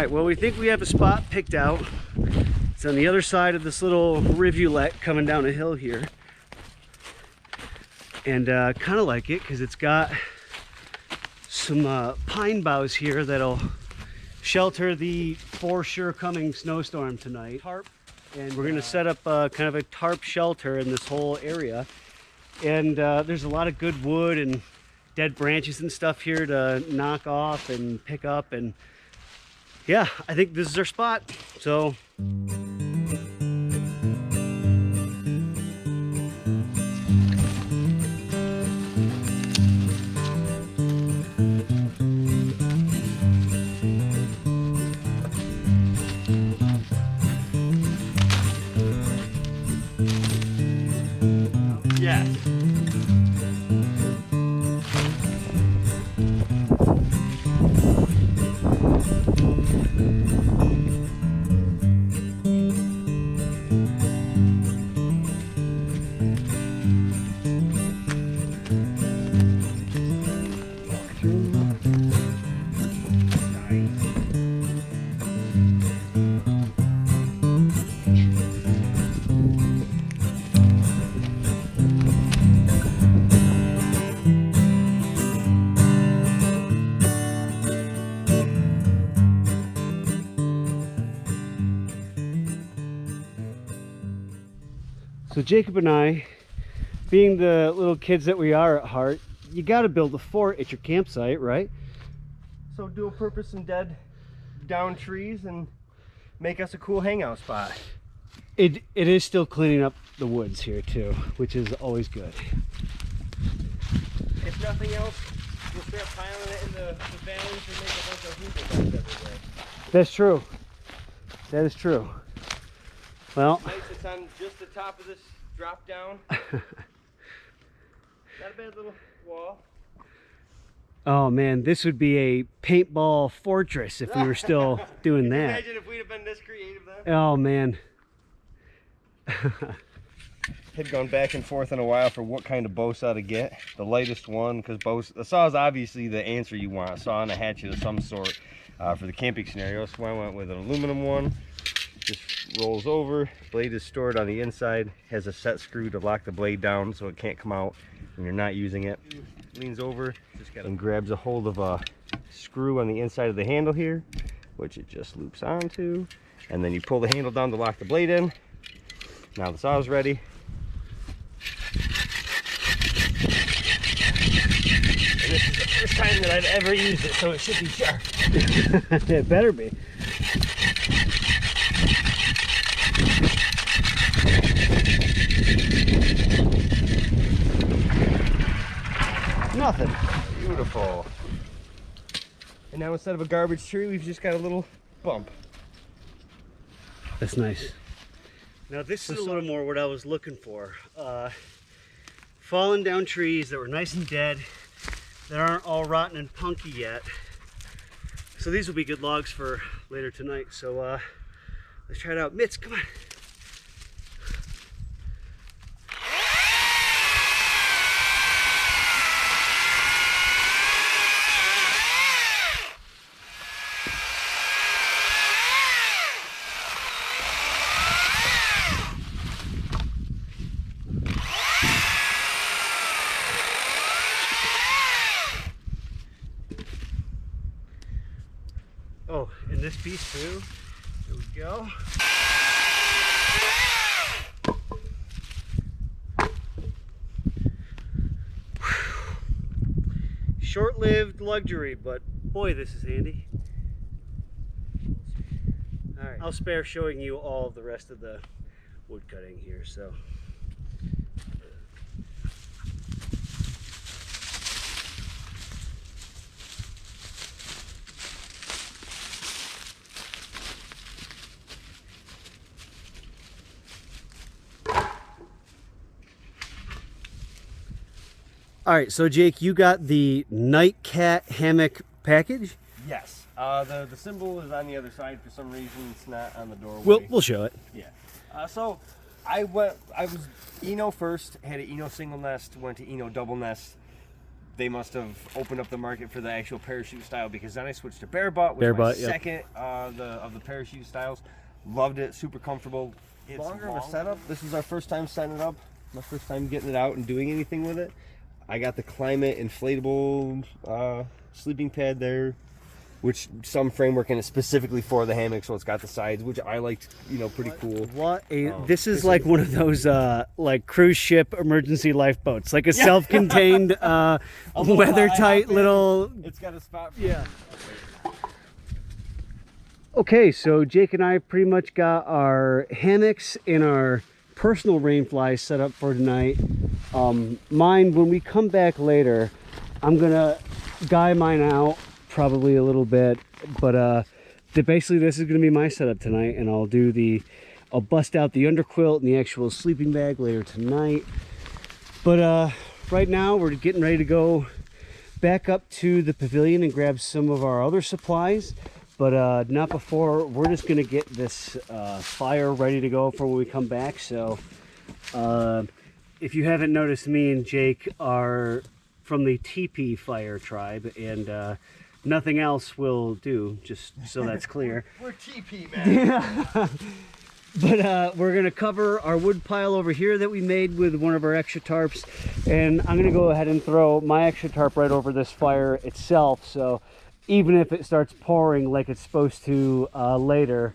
right, well, we think we have a spot picked out. It's on the other side of this little rivulet coming down a hill here. And kind of like it because it's got some pine boughs here that'll shelter the for sure coming snowstorm tonight. Tarp. And we're gonna set up kind of a tarp shelter in this whole area. And there's a lot of good wood and dead branches and stuff here to knock off and pick up. And yeah, I think this is our spot. So. Yes. So Jacob and I, being the little kids that we are at heart, you got to build a fort at your campsite, right? So dual purpose some dead down trees and make us a cool hangout spot. It is still cleaning up the woods here too, which is always good. If nothing else, we'll start piling it in the valleys and make a bunch of hoopers everywhere. That's true. That is true. Well, Nice, it's on just the top of this drop down. Not a bad little wall. oh man, this would be a paintball fortress if we were still doing that. Imagine if we'd have been this creative then. Oh man. Had gone back and forth in a while for what kind of bow saw to get. The lightest one, because the saw is obviously the answer you want. A saw and a hatchet of some sort for the camping scenario. So I went with an aluminum one. Just rolls over, blade is stored on the inside, has a set screw to lock the blade down so it can't come out when you're not using it. Leans over and grabs a hold of a screw on the inside of the handle here, which it just loops onto, and then you pull the handle down to lock the blade in. Now the saw is ready. And this is the first time that I've ever used it, so it should be sharp. It better be. Nothing. Beautiful. And now instead of a garbage tree, we've just got a little bump. That's nice. Now this is a little more what I was looking for. Fallen down trees that were nice and dead, that aren't all rotten and punky yet. So these will be good logs for later tonight. So let's try it out. Mitz, come on. Oh, and this piece too. There we go. Short-lived luxury, but boy, this is handy. All right, I'll spare showing you all of the rest of the wood cutting here. So. All right, so Jake, you got the Night Cat hammock package? Yes. The symbol is on the other side for some reason. It's not on the doorway. We'll show it. Yeah. So I was Eno first. Had an Eno single nest. Went to Eno double nest. they must have opened up the market for the actual parachute style, because then I switched to bare butt, which Bare was my butt, yep. second of the parachute styles. Loved it, super comfortable. It's longer of a setup. This is our first time setting it up. My first time getting it out and doing anything with it. I got the Climate inflatable sleeping pad there, which some framework in it specifically for the hammock, so it's got the sides, which I liked, you know, pretty cool. What a this is like one of those like cruise ship emergency lifeboats, like a self-contained weather-tight little. It's got a spot for Yeah. Okay, so Jake and I pretty much got our hammocks and our personal rain flies set up for tonight. Mine, when we come back later, I'm gonna guy mine out probably a little bit, but basically this is gonna be my setup tonight, and I'll bust out the underquilt and the actual sleeping bag later tonight. But right now we're getting ready to go back up to the pavilion and grab some of our other supplies. But not before. We're just gonna get this fire ready to go for when we come back. So if you haven't noticed, me and Jake are from the teepee fire tribe, and nothing else will do, just so that's clear. We're teepee, man. But we're gonna cover our wood pile over here that we made with one of our extra tarps, and I'm gonna go ahead and throw my extra tarp right over this fire itself, so even if it starts pouring like it's supposed to later,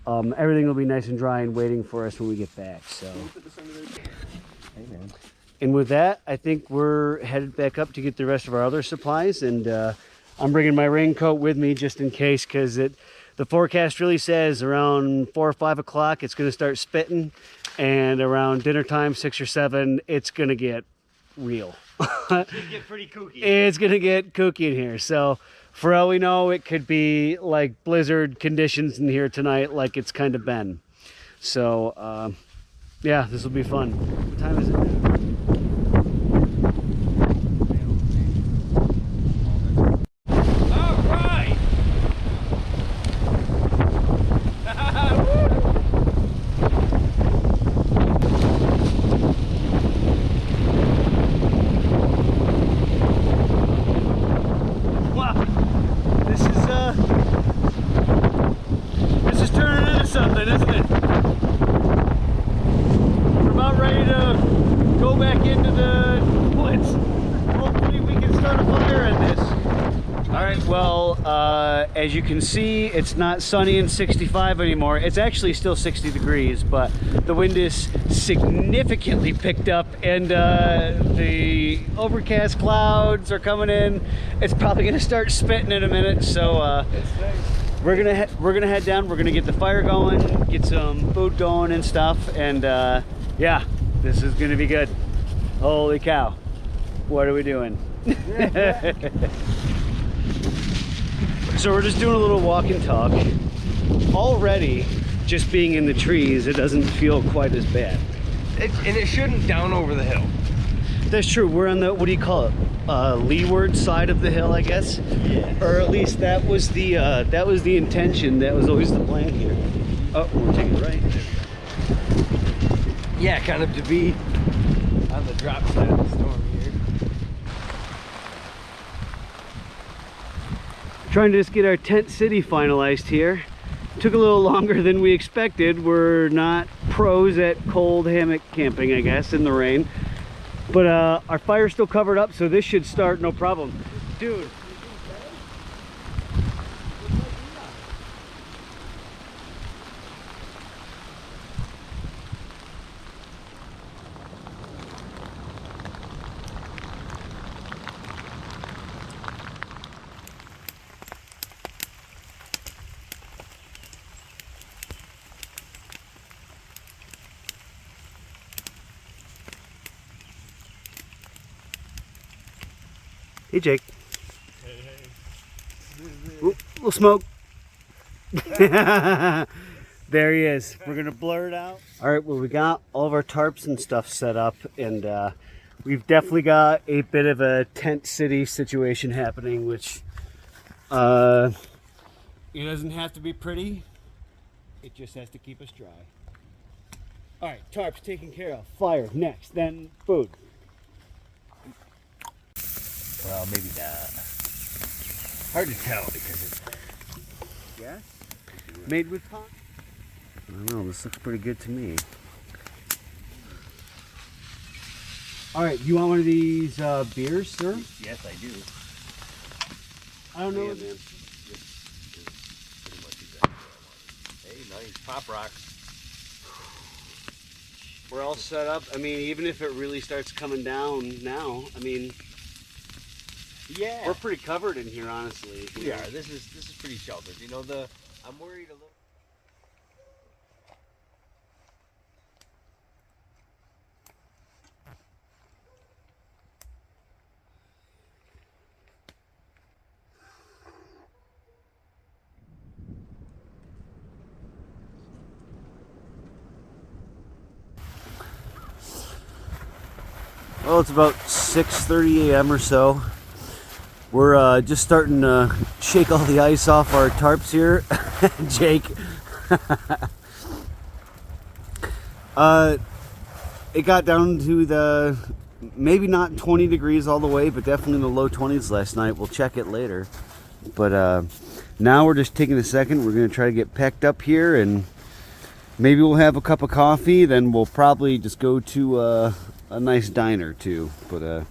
everything will be nice and dry and waiting for us when we get back. So, and with that, I think we're headed back up to get the rest of our other supplies, and I'm bringing my raincoat with me just in case, because the forecast really says around 4 or 5 o'clock it's going to start spitting, and around dinner time, 6 or 7, it's going to get real. It's going to get pretty kooky. It's going to get kooky in here. So for all we know, it could be like blizzard conditions in here tonight, like it's kind of been. So yeah, this will be fun. What time is it now? As you can see, it's not sunny and 65 anymore. It's actually still 60 degrees, but the wind is significantly picked up, and the overcast clouds are coming in. It's probably gonna start spitting in a minute, so we're gonna head down. We're gonna get the fire going, get some food going and stuff, and yeah, this is gonna be good. Holy cow, what are we doing? So we're just doing a little walk and talk. Already, just being in the trees, it doesn't feel quite as bad. And it shouldn't down over the hill. That's true. We're on the, what do you call it? Leeward side of the hill, I guess. Yeah. Or at least that was the intention. That was always the plan here. Oh, we're taking it right. Yeah, kind of to be on the drop side of the storm here. Trying to just get our tent city finalized here. Took a little longer than we expected. We're not pros at cold hammock camping, I guess, in the rain. But our fire's still covered up, so this should start no problem. Dude. Hey, Jake. Hey. Ooh, little smoke. There he is. We're gonna blur it out. All right, well, we got all of our tarps and stuff set up, and we've definitely got a bit of a tent city situation happening, which it doesn't have to be pretty. It just has to keep us dry. All right, tarps taken care of. Fire next, then food. Well, maybe not. Hard to tell because it's... Yeah? Made with pond? I don't know, this looks pretty good to me. Alright, you want one of these beers, sir? Yes, I do. I don't know. Yeah, man. Pretty much exactly what I wanted. Hey, nice. Pop rocks. We're all set up. I mean, even if it really starts coming down now, I mean, Yeah. we're pretty covered in here, honestly. We are. This is pretty sheltered. You know, I'm worried a little. Well, it's about 6:30 a.m. or so. We're just starting to shake all the ice off our tarps here. Jake. It got down to the, maybe not 20 degrees all the way, but definitely in the low 20s last night. We'll check it later. But now we're just taking a second. We're going to try to get packed up here, and maybe we'll have a cup of coffee. Then we'll probably just go to a nice diner too. But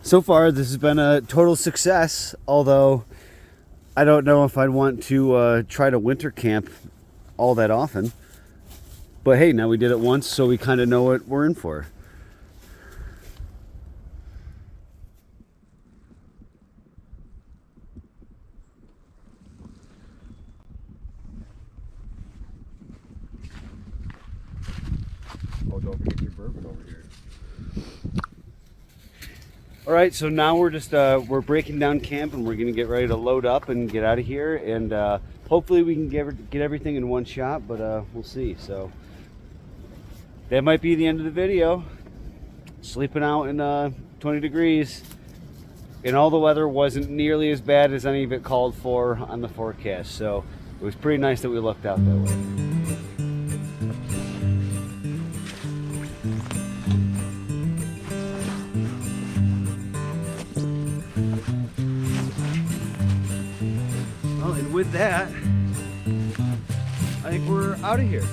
so far this has been a total success, although I don't know if I'd want to try to winter camp all that often. But hey, now we did it once, so we kind of know what we're in for. Oh, don't forget your bourbon over here. All right, so now we're just we're breaking down camp, and we're gonna get ready to load up and get out of here. And hopefully we can get everything in one shot, but we'll see. So that might be the end of the video. Sleeping out in 20 degrees, and all the weather wasn't nearly as bad as any of it called for on the forecast. So it was pretty nice that we lucked out that way. Well, and with that, I think we're out of here.